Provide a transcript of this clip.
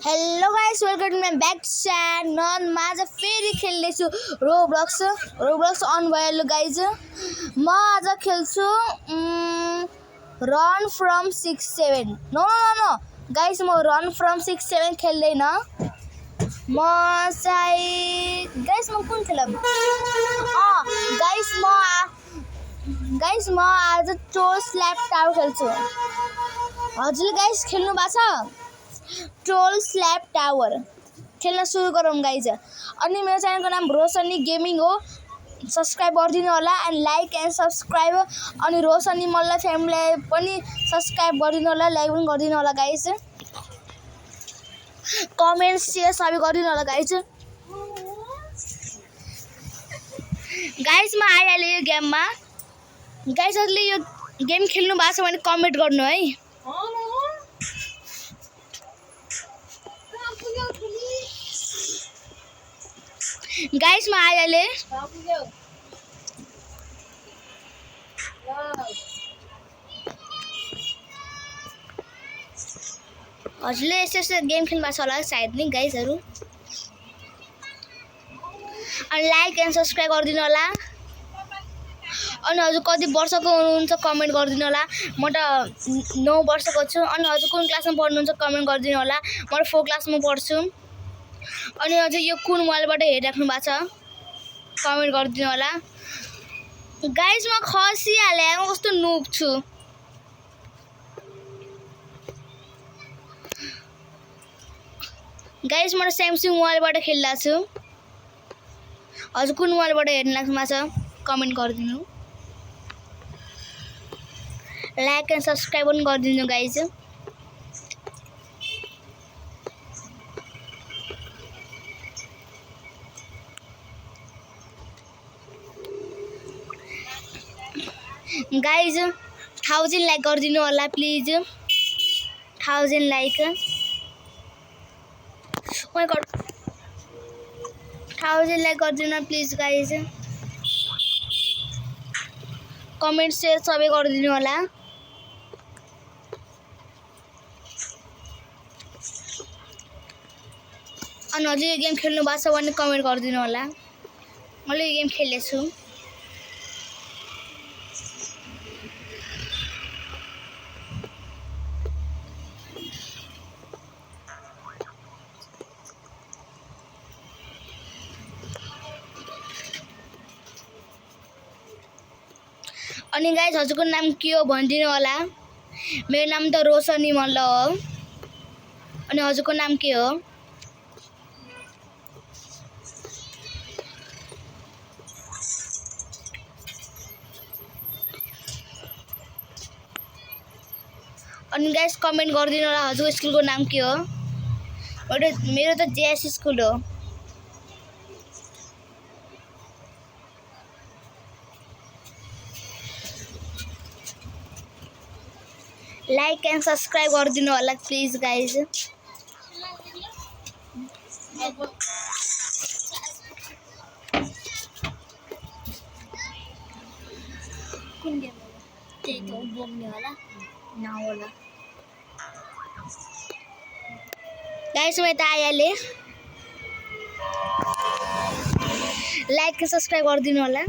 Hello guys, welcome to my back channel. म आज फेरि खेल्दैछु रोब्लक्स अन भयो गाइज। म आज खेल्छु रन फ्रम 6-7। नो गाइस, म रन फ्रम 6-7 खेल्दैन। म चाहिँ गाइस म कुन खेल गाइस म आज ट्रोल स्ल्याप टावर खेल्छु। हजुरले गाइस खेल्नु भएको छ? ट्रोल स्ल्याप टावर खेल्न सुरु गरौँ गाइज। अनि मेरो च्यानलको नाम रोशनी गेमिङ हो। सब्सक्राइब गरिदिनु होला एन्ड लाइक एन्ड सब्सक्राइब। अनि रोशनी मल्ल फ्यामिलीलाई पनि सब्सक्राइब गरिदिनु होला, लाइक पनि गरिदिनु होला गाइज। कमेन्ट सेयर सबै गरिदिनु होला गाइज। गाइज म आइहालेँ यो गेममा। गाइजहरूले यो गेम खेल्नु भएको छ भने कमेन्ट गर्नु है। गाइस म आइहालेँ। हजुरले यस्तो गेम खेल्नु भएको छ होला सायद नि गाइसहरू। अनि लाइक एन्ड सब्सक्राइब गरिदिनु होला। अनि हजुर कति वर्षको हुनुहुन्छ कमेन्ट गरिदिनु होला। म त 9 वर्षको छु। अनि हजुर कुन क्लासमा पढ्नुहुन्छ कमेन्ट गरिदिनु होला। म 4 क्लासमा पढ्छु। अनि हजुर यो कुन मोबाइलबाट हेरिराख्नु भएको छ कमेन्ट गरिदिनु होला। गाइस म खसिहालेँ, म कस्तो नुब छु। गाइस म स्यामसङ मोबाइलबाट खेलिरहेको छु। हजुर कुन मोबाइलबाट हेर्नु लाग्नु भएको छ कमेन्ट गरिदिनु। लाइक एन्ड सब्सक्राइब पनि गरिदिनु गाइस। गाइज 1000 लाइक गरिदिनु होला please. 1000 like. Oh my God, 1000 like गरिदिनु प्लिज गाइज। कमेन्ट सेयर सबै गरिदिनु होला। अनि हजुर यो गेम खेल्नु भएको छ भने कमेन्ट गरिदिनु होला। मैले यो गेम खेलेछु। अनि गाइस हजुरको नाम के हो भनिदिनु होला। मेरो नाम त रोशनी मल्ल हो। अनि हजुरको नाम के हो? अनि गाइस कमेन्ट गरिदिनु होला हजुरको स्कुलको नाम के हो। मेरो त जेएस स्कुल हो। लाइक एन्ड सब्सक्राइब गरिदिनु होला प्लिज गाइज। कुन गेम हो? त्यही त बोक्ने होला न होला। गाइस म त आइहालेँ। लाइक एन्ड सब्सक्राइब गरिदिनु होला।